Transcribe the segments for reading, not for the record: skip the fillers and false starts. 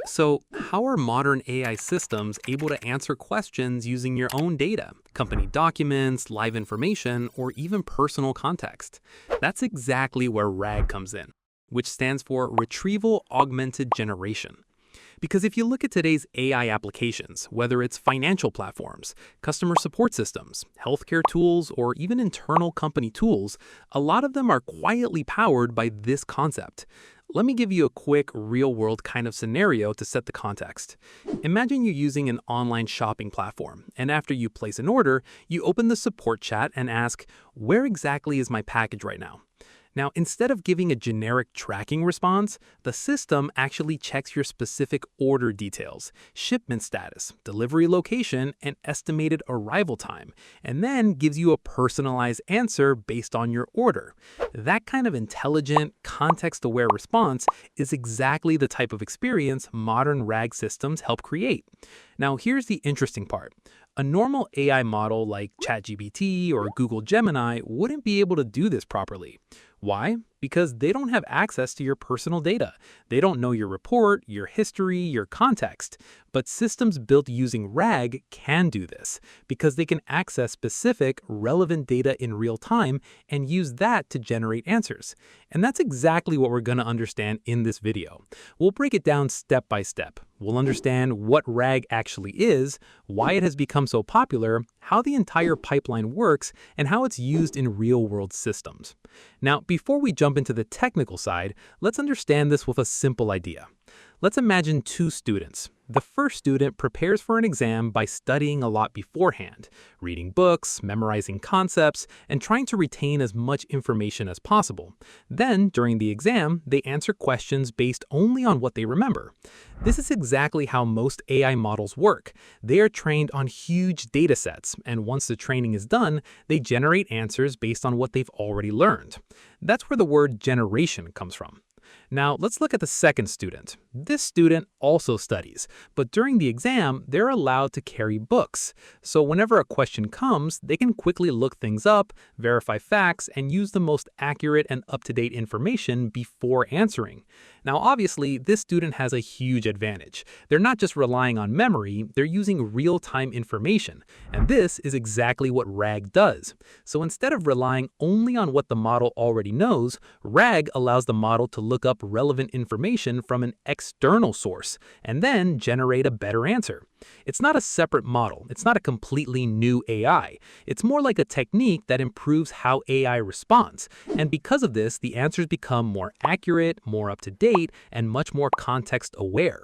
So, how are modern AI systems able to answer questions using your own data, company documents, live information, or even personal context? That's exactly where RAG comes in, which stands for Retrieval-Augmented Generation. Because if you look at today's AI applications, whether it's financial platforms, customer support systems, healthcare tools, or even internal company tools, a lot of them are quietly powered by this concept. Let me give you a quick, real-world kind of scenario to set the context. Imagine you're using an online shopping platform, and after you place an order, you open the support chat and ask, "Where exactly is my package right now?" Now, instead of giving a generic tracking response, the system actually checks your specific order details, shipment status, delivery location, and estimated arrival time, and then gives you a personalized answer based on your order. That kind of intelligent, context-aware response is exactly the type of experience modern RAG systems help create. Now, here's the interesting part. A normal AI model like ChatGPT or Google Gemini wouldn't be able to do this properly. Why? Because they don't have access to your personal data. They don't know your report, your history, your context. But systems built using RAG can do this because they can access specific, relevant data in real time and use that to generate answers. And that's exactly what we're going to understand in this video. We'll break it down step by step. We'll understand what RAG actually is, why it has become so popular, how the entire pipeline works, and how it's used in real-world systems. Now, before we jump into the technical side, let's understand this with a simple idea. Let's imagine two students. The first student prepares for an exam by studying a lot beforehand, reading books, memorizing concepts, and trying to retain as much information as possible. Then, during the exam, they answer questions based only on what they remember. This is exactly how most AI models work. They are trained on huge data sets, and once the training is done, they generate answers based on what they've already learned. That's where the word generation comes from. Now, let's look at the second student. This student also studies, but during the exam, they're allowed to carry books. So whenever a question comes, they can quickly look things up, verify facts, and use the most accurate and up-to-date information before answering. Now, obviously, this student has a huge advantage. They're not just relying on memory, they're using real-time information. And this is exactly what RAG does. So instead of relying only on what the model already knows, RAG allows the model to look up relevant information from an external source and then generate a better answer. It's not a separate model. It's not a completely new AI. It's more like a technique that improves how AI responds. And because of this, the answers become more accurate, more up-to-date, and much more context-aware.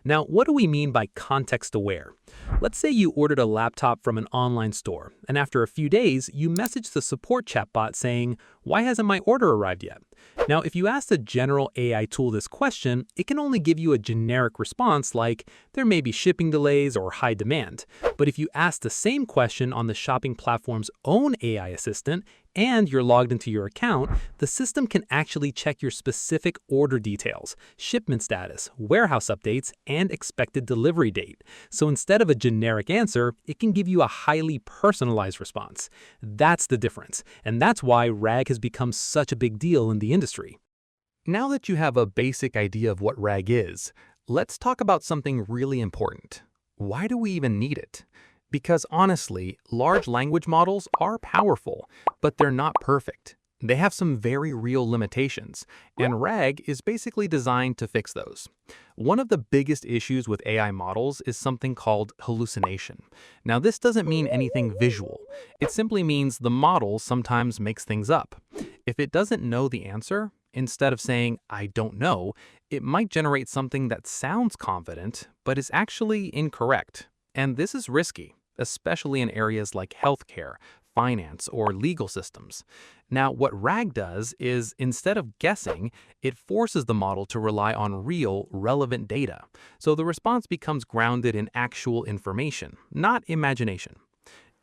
Now, what do we mean by context-aware? Let's say you ordered a laptop from an online store, and after a few days, you message the support chatbot saying, "Why hasn't my order arrived yet?" Now, if you ask the general AI tool this question, it can only give you a generic response like, "There may be shipping delays or high demand." But if you ask the same question on the shopping platform's own AI assistant, and you're logged into your account, the system can actually check your specific order details, shipment status, warehouse updates, and expected delivery date. So instead of a generic answer, it can give you a highly personalized response. That's the difference, and that's why RAG has become such a big deal in the industry. Now that you have a basic idea of what RAG is, let's talk about something really important. Why do we even need it? Because honestly, large language models are powerful, but they're not perfect. They have some very real limitations, and RAG is basically designed to fix those. One of the biggest issues with AI models is something called hallucination. Now, this doesn't mean anything visual. It simply means the model sometimes makes things up. If it doesn't know the answer, instead of saying, "I don't know," it might generate something that sounds confident, but is actually incorrect. And this is risky, especially in areas like healthcare, finance, or legal systems. Now, what RAG does is, instead of guessing, it forces the model to rely on real, relevant data. So the response becomes grounded in actual information, not imagination.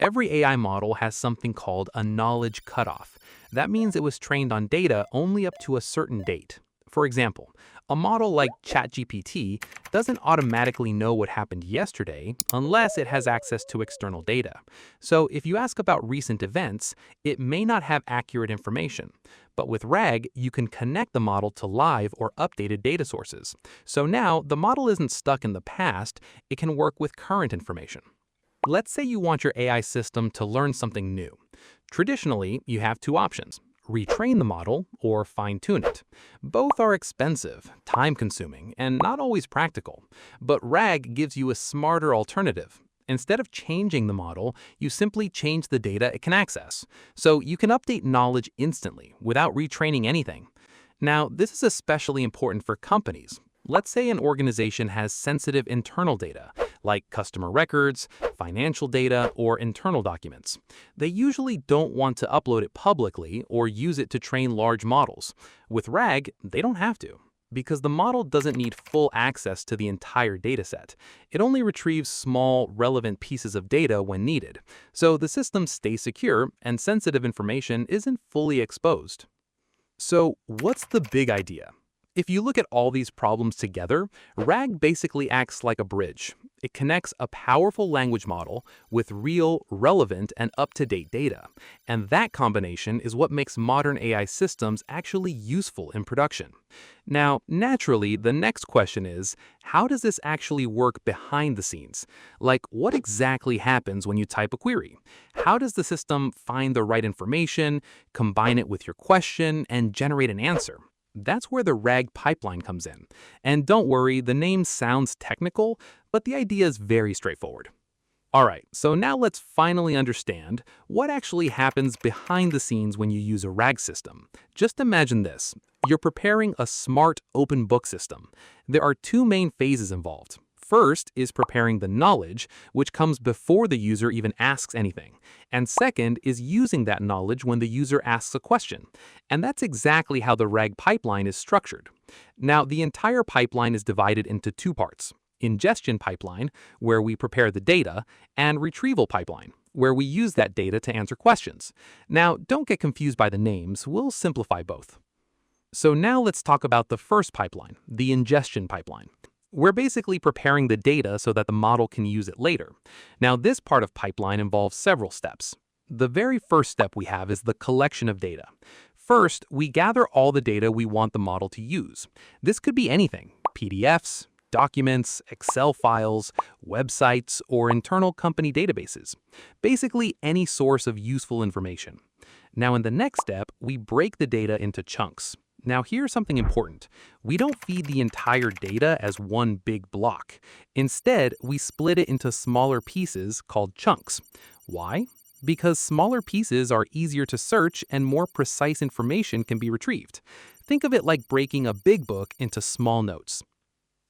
Every AI model has something called a knowledge cutoff. That means it was trained on data only up to a certain date. For example, a model like ChatGPT doesn't automatically know what happened yesterday unless it has access to external data. So if you ask about recent events, it may not have accurate information. But with RAG, you can connect the model to live or updated data sources. So now the model isn't stuck in the past, it can work with current information. Let's say you want your AI system to learn something new. Traditionally, you have two options: retrain the model or fine-tune it. Both are expensive, time-consuming, and not always practical. But RAG gives you a smarter alternative. Instead of changing the model, you simply change the data it can access. So you can update knowledge instantly without retraining anything. Now, this is especially important for companies. Let's say an organization has sensitive internal data, like customer records, financial data, or internal documents. They usually don't want to upload it publicly or use it to train large models. With RAG, they don't have to, because the model doesn't need full access to the entire dataset. It only retrieves small, relevant pieces of data when needed. So the system stays secure and sensitive information isn't fully exposed. So what's the big idea? If you look at all these problems together, RAG basically acts like a bridge. It connects a powerful language model with real, relevant, and up-to-date data. And that combination is what makes modern AI systems actually useful in production. Now, naturally, the next question is, how does this actually work behind the scenes? Like, what exactly happens when you type a query? How does the system find the right information, combine it with your question, and generate an answer? That's where the RAG pipeline comes in. And don't worry, the name sounds technical, but the idea is very straightforward. Alright, so now let's finally understand what actually happens behind the scenes when you use a RAG system. Just imagine this. You're preparing a smart open book system. There are two main phases involved. First is preparing the knowledge, which comes before the user even asks anything. And second is using that knowledge when the user asks a question. And that's exactly how the RAG pipeline is structured. Now, the entire pipeline is divided into two parts: ingestion pipeline, where we prepare the data, and retrieval pipeline, where we use that data to answer questions. Now, don't get confused by the names, we'll simplify both. So now let's talk about the first pipeline, the ingestion pipeline. We're basically preparing the data so that the model can use it later. Now, this part of pipeline involves several steps. The very first step we have is the collection of data. First, we gather all the data we want the model to use. This could be anything: PDFs, documents, Excel files, websites, or internal company databases. Basically, any source of useful information. Now, in the next step, we break the data into chunks. Now, here's something important. We don't feed the entire data as one big block. Instead, we split it into smaller pieces called chunks. Why? Because smaller pieces are easier to search and more precise information can be retrieved. Think of it like breaking a big book into small notes.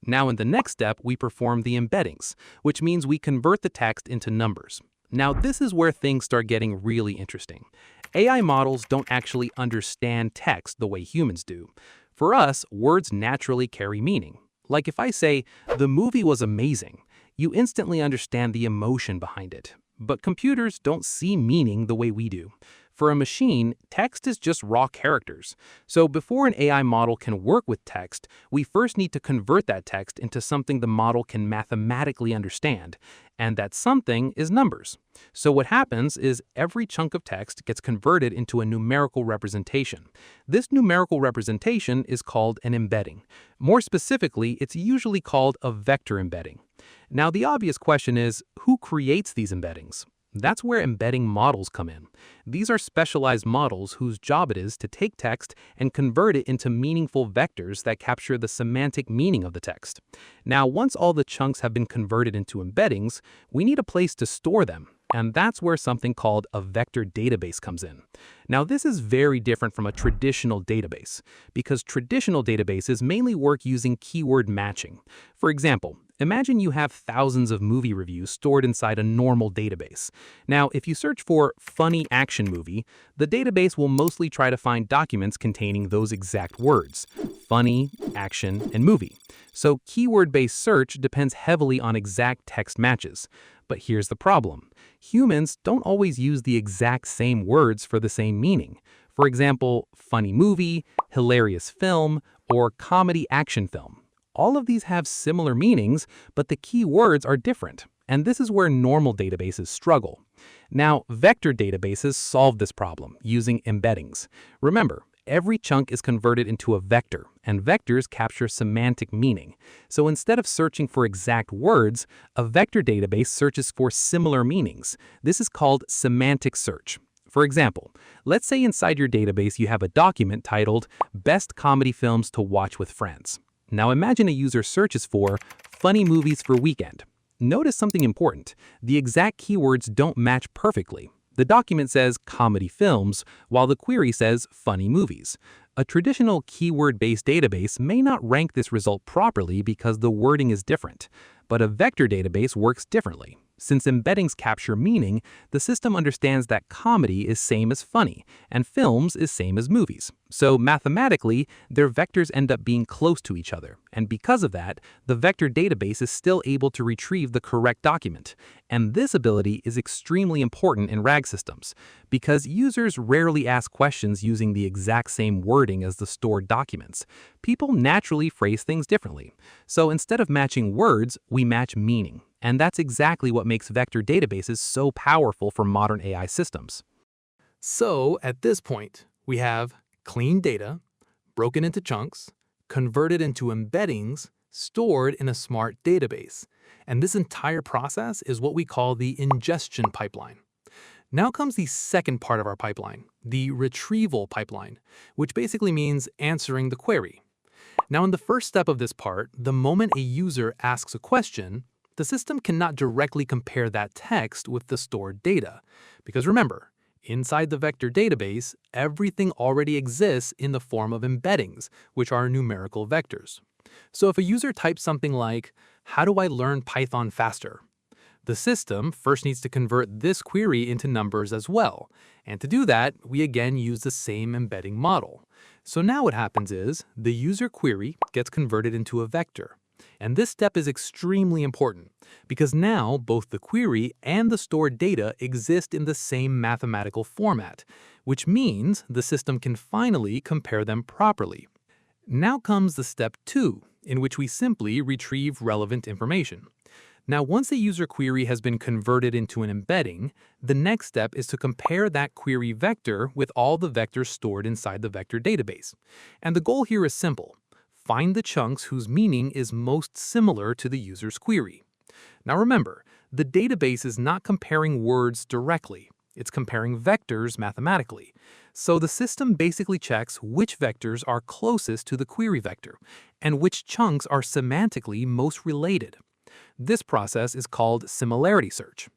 Now, in the next step, we perform the embeddings, which means we convert the text into numbers. Now, this is where things start getting really interesting. AI models don't actually understand text the way humans do. For us, words naturally carry meaning. Like if I say, "The movie was amazing," you instantly understand the emotion behind it. But computers don't see meaning the way we do. For a machine, text is just raw characters. So before an AI model can work with text, we first need to convert that text into something the model can mathematically understand. And that something is numbers. So what happens is every chunk of text gets converted into a numerical representation. This numerical representation is called an embedding. More specifically, it's usually called a vector embedding. Now, the obvious question is, who creates these embeddings? That's where embedding models come in. These are specialized models whose job it is to take text and convert it into meaningful vectors that capture the semantic meaning of the text. Now, once all the chunks have been converted into embeddings, we need a place to store them. And that's where something called a vector database comes in. Now, this is very different from a traditional database, because traditional databases mainly work using keyword matching. For example, imagine you have thousands of movie reviews stored inside a normal database. Now, if you search for funny action movie, the database will mostly try to find documents containing those exact words: funny, action, and movie. So keyword-based search depends heavily on exact text matches. But here's the problem. Humans don't always use the exact same words for the same meaning. For example, funny movie, hilarious film, or comedy action film. All of these have similar meanings, but the key words are different. And this is where normal databases struggle. Now, vector databases solve this problem using embeddings. Remember, every chunk is converted into a vector, and vectors capture semantic meaning. So instead of searching for exact words, a vector database searches for similar meanings. This is called semantic search. For example, let's say inside your database you have a document titled Best Comedy Films to Watch with Friends. Now imagine a user searches for funny movies for weekend. Notice something important. The exact keywords don't match perfectly. The document says comedy films, while the query says funny movies. A traditional keyword-based database may not rank this result properly because the wording is different. But a vector database works differently. Since embeddings capture meaning, the system understands that comedy is same as funny, and films is same as movies. So mathematically, their vectors end up being close to each other. And because of that, the vector database is still able to retrieve the correct document. And this ability is extremely important in RAG systems, because users rarely ask questions using the exact same wording as the stored documents. People naturally phrase things differently. So instead of matching words, we match meaning. And that's exactly what makes vector databases so powerful for modern AI systems. So at this point, we have clean data, broken into chunks, converted into embeddings, stored in a smart database. And this entire process is what we call the ingestion pipeline. Now comes the second part of our pipeline, the retrieval pipeline, which basically means answering the query. Now in the first step of this part, the moment a user asks a question, the system cannot directly compare that text with the stored data. Because remember, inside the vector database, everything already exists in the form of embeddings, which are numerical vectors. So if a user types something like, "How do I learn Python faster?" the system first needs to convert this query into numbers as well. And to do that, we again use the same embedding model. So now what happens is, the user query gets converted into a vector. And this step is extremely important, because now both the query and the stored data exist in the same mathematical format, which means the system can finally compare them properly. Now comes the step 2, in which we simply retrieve relevant information. Now, once a user query has been converted into an embedding, the next step is to compare that query vector with all the vectors stored inside the vector database. And the goal here is simple. Find the chunks whose meaning is most similar to the user's query. Now remember, the database is not comparing words directly. It's comparing vectors mathematically. So the system basically checks which vectors are closest to the query vector and which chunks are semantically most related. This process is called similarity search.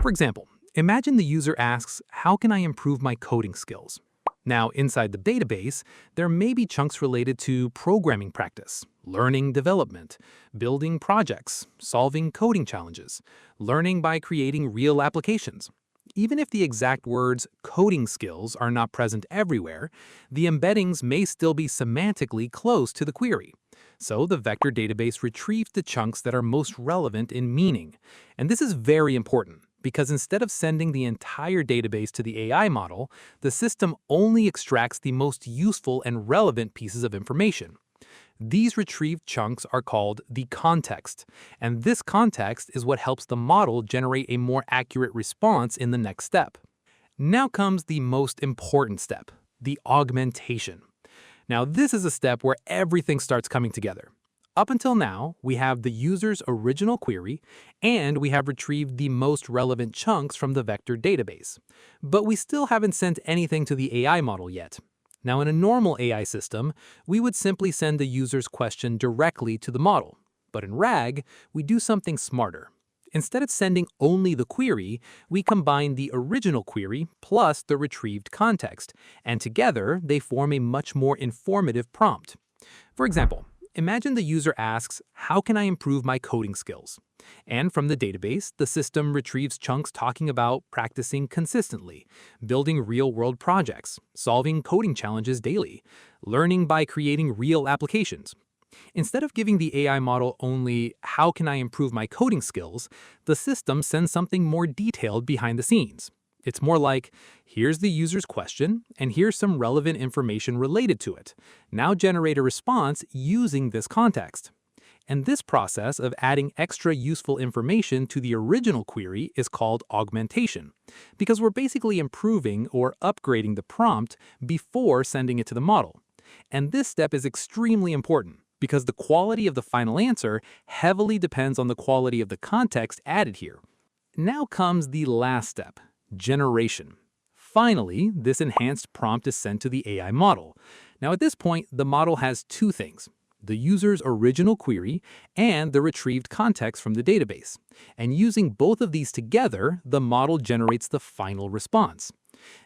For example, imagine the user asks, "How can I improve my coding skills?" Now, inside the database, there may be chunks related to programming practice, learning development, building projects, solving coding challenges, learning by creating real applications. Even if the exact words coding skills are not present everywhere, the embeddings may still be semantically close to the query. So the vector database retrieves the chunks that are most relevant in meaning. And this is very important, because instead of sending the entire database to the AI model, the system only extracts the most useful and relevant pieces of information. These retrieved chunks are called the context, and this context is what helps the model generate a more accurate response in the next step. Now comes the most important step, the augmentation. Now, this is a step where everything starts coming together. Up until now, we have the user's original query, and we have retrieved the most relevant chunks from the vector database. But we still haven't sent anything to the AI model yet. Now, in a normal AI system, we would simply send the user's question directly to the model. But in RAG, we do something smarter. Instead of sending only the query, we combine the original query plus the retrieved context, and together they form a much more informative prompt. For example, imagine the user asks, "How can I improve my coding skills?" And from the database, the system retrieves chunks talking about practicing consistently, building real-world projects, solving coding challenges daily, learning by creating real applications. Instead of giving the AI model only, "How can I improve my coding skills?" the system sends something more detailed behind the scenes. It's more like, here's the user's question, and here's some relevant information related to it. Now generate a response using this context. And this process of adding extra useful information to the original query is called augmentation, because we're basically improving or upgrading the prompt before sending it to the model. And this step is extremely important, because the quality of the final answer heavily depends on the quality of the context added here. Now comes the last step, generation. Finally, this enhanced prompt is sent to the AI model. Now at this point, the model has two things: the user's original query and the retrieved context from the database. And using both of these together, the model generates the final response.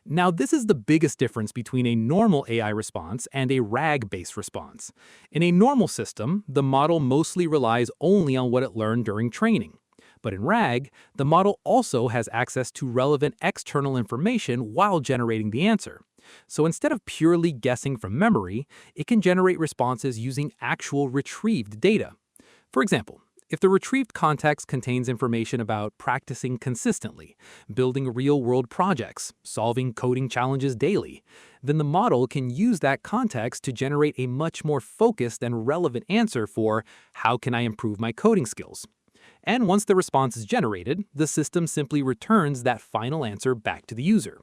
Now, this is the biggest difference between a normal AI response and a RAG-based response. In a normal system, the model mostly relies only on what it learned during training. But in RAG, the model also has access to relevant external information while generating the answer. So instead of purely guessing from memory, it can generate responses using actual retrieved data. For example, if the retrieved context contains information about practicing consistently, building real-world projects, solving coding challenges daily, then the model can use that context to generate a much more focused and relevant answer for how can I improve my coding skills. And once the response is generated, the system simply returns that final answer back to the user.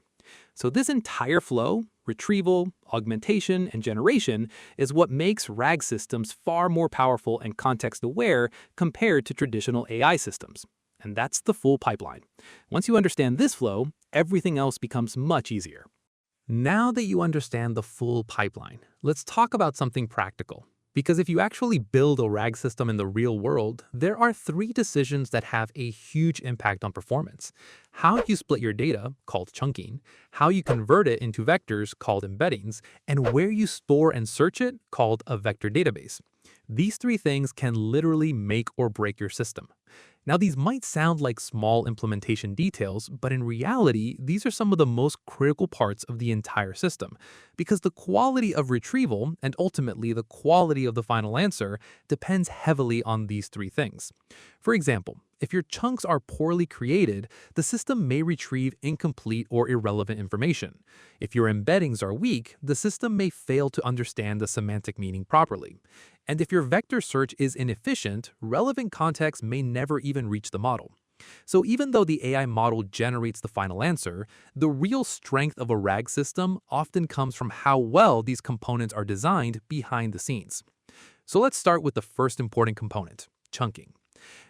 So this entire flow, retrieval, augmentation, and generation, is what makes RAG systems far more powerful and context-aware compared to traditional AI systems. And that's the full pipeline. Once you understand this flow, everything else becomes much easier. Now that you understand the full pipeline, let's talk about something practical. Because if you actually build a RAG system in the real world, there are 3 decisions that have a huge impact on performance. How you split your data, called chunking, how you convert it into vectors, called embeddings, and where you store and search it, called a vector database. These 3 things can literally make or break your system. Now, these might sound like small implementation details, but in reality, these are some of the most critical parts of the entire system, because the quality of retrieval and ultimately the quality of the final answer depends heavily on these 3 things. For example, if your chunks are poorly created, the system may retrieve incomplete or irrelevant information. If your embeddings are weak, the system may fail to understand the semantic meaning properly. And if your vector search is inefficient, relevant context may never even reach the model. So even though the AI model generates the final answer, the real strength of a RAG system often comes from how well these components are designed behind the scenes. So let's start with the first important component, chunking.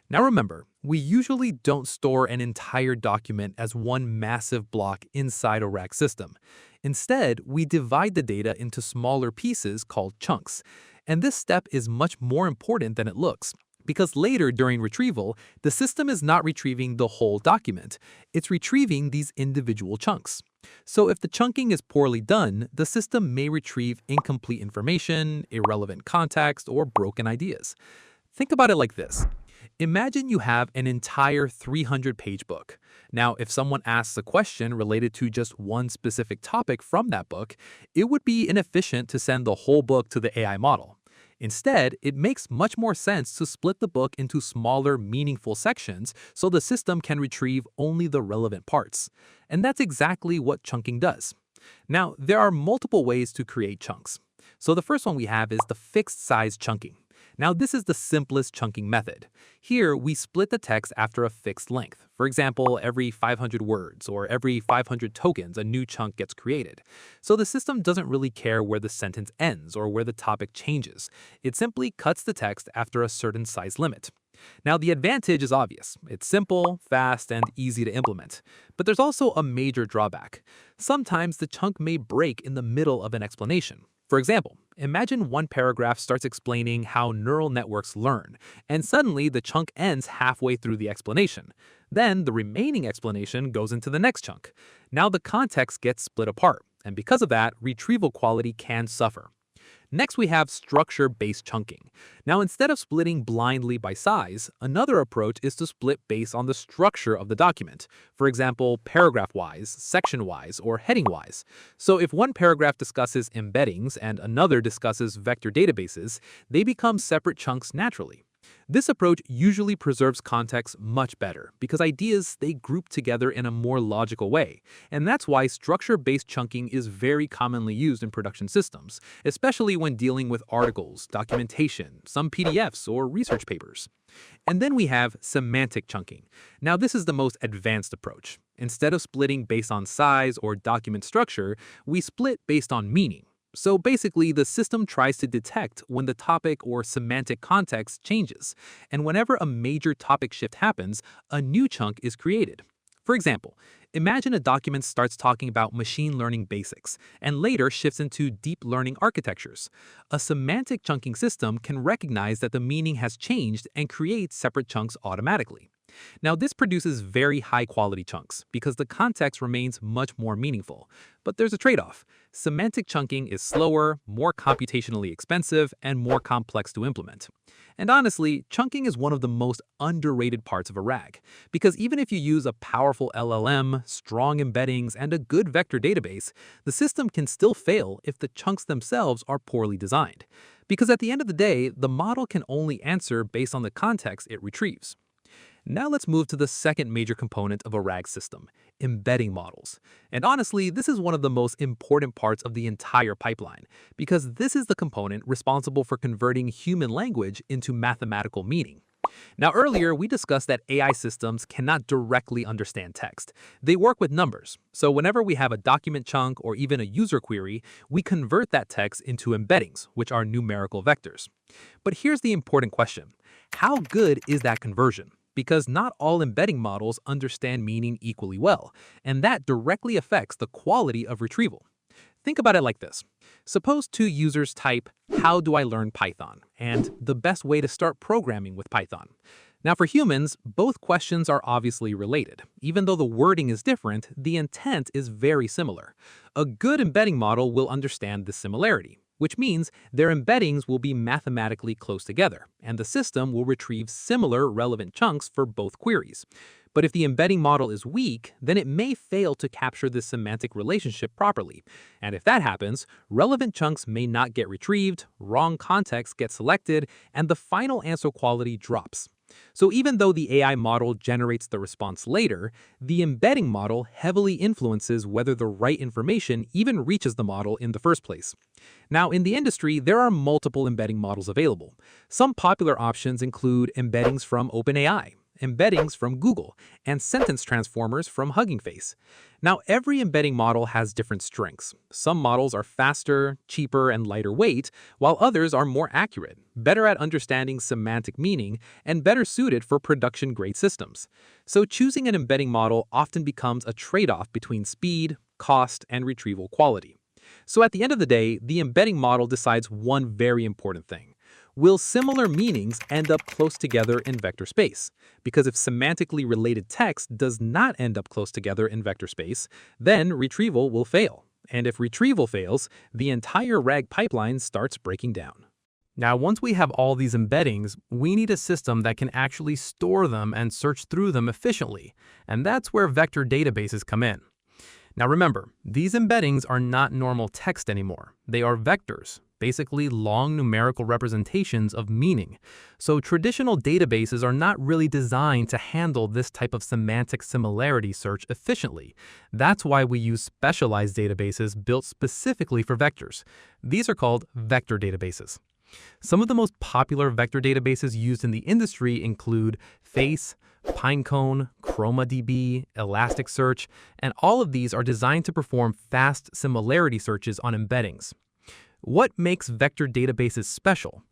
Now remember, we usually don't store an entire document as one massive block inside a RAG system. Instead, we divide the data into smaller pieces called chunks. And this step is much more important than it looks, because later during retrieval, the system is not retrieving the whole document. It's retrieving these individual chunks. So if the chunking is poorly done, the system may retrieve incomplete information, irrelevant context, or broken ideas. Think about it like this. Imagine you have an entire 300-page book. Now, if someone asks a question related to just one specific topic from that book, it would be inefficient to send the whole book to the AI model. Instead, it makes much more sense to split the book into smaller, meaningful sections so the system can retrieve only the relevant parts. And that's exactly what chunking does. Now, there are multiple ways to create chunks. So the first one we have is the fixed size chunking. Now, this is the simplest chunking method. Here, we split the text after a fixed length. For example, every 500 words or every 500 tokens, a new chunk gets created. So the system doesn't really care where the sentence ends or where the topic changes. It simply cuts the text after a certain size limit. Now, the advantage is obvious. It's simple, fast, and easy to implement. But there's also a major drawback. Sometimes the chunk may break in the middle of an explanation. For example, imagine one paragraph starts explaining how neural networks learn, and suddenly the chunk ends halfway through the explanation. Then the remaining explanation goes into the next chunk. Now the context gets split apart, and because of that, retrieval quality can suffer. Next, we have structure-based chunking. Now, instead of splitting blindly by size, another approach is to split based on the structure of the document. For example, paragraph-wise, section-wise, or heading-wise. So if one paragraph discusses embeddings and another discusses vector databases, they become separate chunks naturally. This approach usually preserves context much better because ideas stay grouped together in a more logical way, and that's why structure-based chunking is very commonly used in production systems, especially when dealing with articles, documentation, some PDFs, or research papers. And then we have semantic chunking. Now this is the most advanced approach. Instead of splitting based on size or document structure, we split based on meaning. So basically, the system tries to detect when the topic or semantic context changes, and whenever a major topic shift happens, a new chunk is created. For example, imagine a document starts talking about machine learning basics, and later shifts into deep learning architectures. A semantic chunking system can recognize that the meaning has changed and create separate chunks automatically. Now, this produces very high-quality chunks because the context remains much more meaningful. But there's a trade-off. Semantic chunking is slower, more computationally expensive, and more complex to implement. And honestly, chunking is one of the most underrated parts of a RAG, because even if you use a powerful LLM, strong embeddings, and a good vector database, the system can still fail if the chunks themselves are poorly designed. Because at the end of the day, the model can only answer based on the context it retrieves. Now let's move to the second major component of a RAG system, embedding models. And honestly, this is one of the most important parts of the entire pipeline, because this is the component responsible for converting human language into mathematical meaning. Now earlier, we discussed that AI systems cannot directly understand text. They work with numbers. So whenever we have a document chunk or even a user query, we convert that text into embeddings, which are numerical vectors. But here's the important question. How good is that conversion? Because not all embedding models understand meaning equally well, and that directly affects the quality of retrieval. Think about it like this. Suppose two users type, "How do I learn Python?" and "the best way to start programming with Python." Now for humans, both questions are obviously related. Even though the wording is different, the intent is very similar. A good embedding model will understand this similarity, which means their embeddings will be mathematically close together, and the system will retrieve similar relevant chunks for both queries. But if the embedding model is weak, then it may fail to capture this semantic relationship properly. And if that happens, relevant chunks may not get retrieved, wrong context gets selected, and the final answer quality drops. So even though the AI model generates the response later, the embedding model heavily influences whether the right information even reaches the model in the first place. Now, in the industry, there are multiple embedding models available. Some popular options include embeddings from OpenAI, embeddings from Google, and sentence transformers from Hugging Face. Now, every embedding model has different strengths. Some models are faster, cheaper, and lighter weight, while others are more accurate, better at understanding semantic meaning, and better suited for production-grade systems. So choosing an embedding model often becomes a trade-off between speed, cost, and retrieval quality. So at the end of the day, the embedding model decides one very important thing. Will similar meanings end up close together in vector space? Because if semantically related text does not end up close together in vector space, then retrieval will fail. And if retrieval fails, the entire RAG pipeline starts breaking down. Now, once we have all these embeddings, we need a system that can actually store them and search through them efficiently. And that's where vector databases come in. Now remember, these embeddings are not normal text anymore. They are vectors, basically long numerical representations of meaning. So traditional databases are not really designed to handle this type of semantic similarity search efficiently. That's why we use specialized databases built specifically for vectors. These are called vector databases. Some of the most popular vector databases used in the industry include Face, Pinecone, ChromaDB, Elasticsearch, and all of these are designed to perform fast similarity searches on embeddings. What makes vector databases special?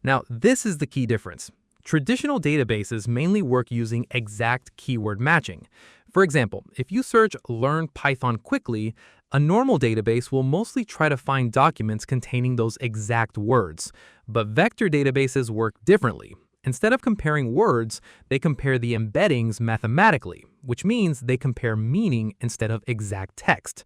Now, this is the key difference. Traditional databases mainly work using exact keyword matching. For example, if you search "learn Python quickly," a normal database will mostly try to find documents containing those exact words. But vector databases work differently. Instead of comparing words, they compare the embeddings mathematically, which means they compare meaning instead of exact text.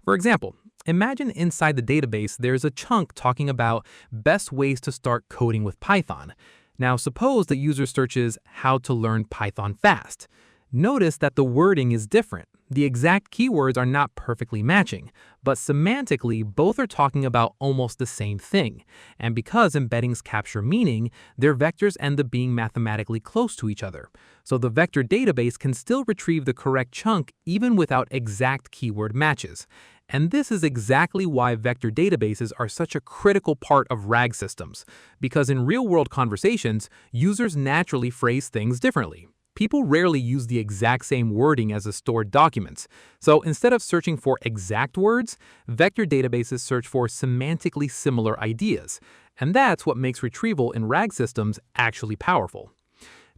For example, imagine inside the database there's a chunk talking about best ways to start coding with Python. Now suppose the user searches "how to learn Python fast." Notice that the wording is different. the exact keywords are not perfectly matching, but semantically, both are talking about almost the same thing. And because embeddings capture meaning, their vectors end up being mathematically close to each other. So the vector database can still retrieve the correct chunk even without exact keyword matches. And this is exactly why vector databases are such a critical part of RAG systems, because in real-world conversations, users naturally phrase things differently. People rarely use the exact same wording as the stored documents. So instead of searching for exact words, vector databases search for semantically similar ideas. And that's what makes retrieval in RAG systems actually powerful.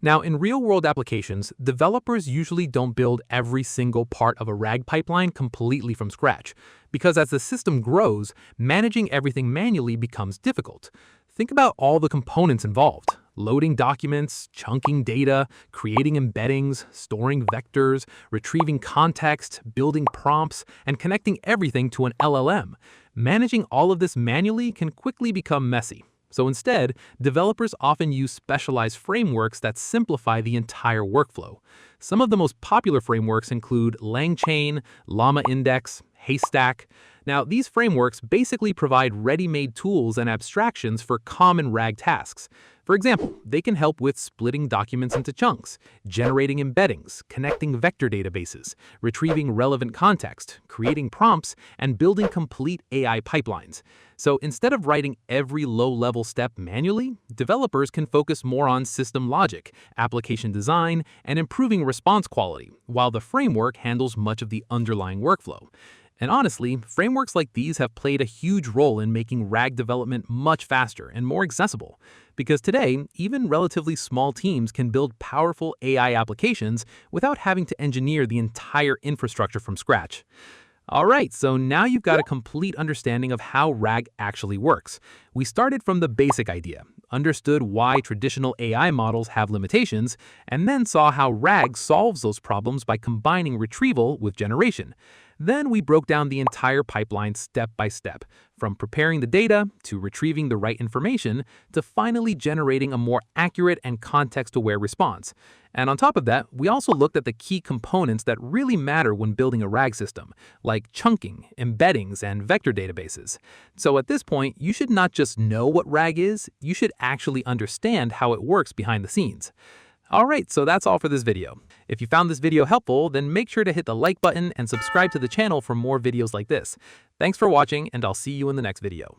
Now, in real-world applications, developers usually don't build every single part of a RAG pipeline completely from scratch, because as the system grows, managing everything manually becomes difficult. Think about all the components involved: loading documents, chunking data, creating embeddings, storing vectors, retrieving context, building prompts, and connecting everything to an LLM. Managing all of this manually can quickly become messy. So instead, developers often use specialized frameworks that simplify the entire workflow. Some of the most popular frameworks include LangChain, Llama Index, Haystack. Now, these frameworks basically provide ready-made tools and abstractions for common RAG tasks. For example, they can help with splitting documents into chunks, generating embeddings, connecting vector databases, retrieving relevant context, creating prompts, and building complete AI pipelines. So instead of writing every low-level step manually, developers can focus more on system logic, application design, and improving response quality, while the framework handles much of the underlying workflow. And honestly, frameworks like these have played a huge role in making RAG development much faster and more accessible. Because today, even relatively small teams can build powerful AI applications without having to engineer the entire infrastructure from scratch. Alright, so now you've got a complete understanding of how RAG actually works. We started from the basic idea, understood why traditional AI models have limitations, and then saw how RAG solves those problems by combining retrieval with generation. Then we broke down the entire pipeline step by step, from preparing the data, to retrieving the right information, to finally generating a more accurate and context-aware response. And on top of that, we also looked at the key components that really matter when building a RAG system, like chunking, embeddings, and vector databases. So at this point, you should not just know what RAG is, you should actually understand how it works behind the scenes. Alright, so that's all for this video. If you found this video helpful, then make sure to hit the like button and subscribe to the channel for more videos like this. Thanks for watching, and I'll see you in the next video.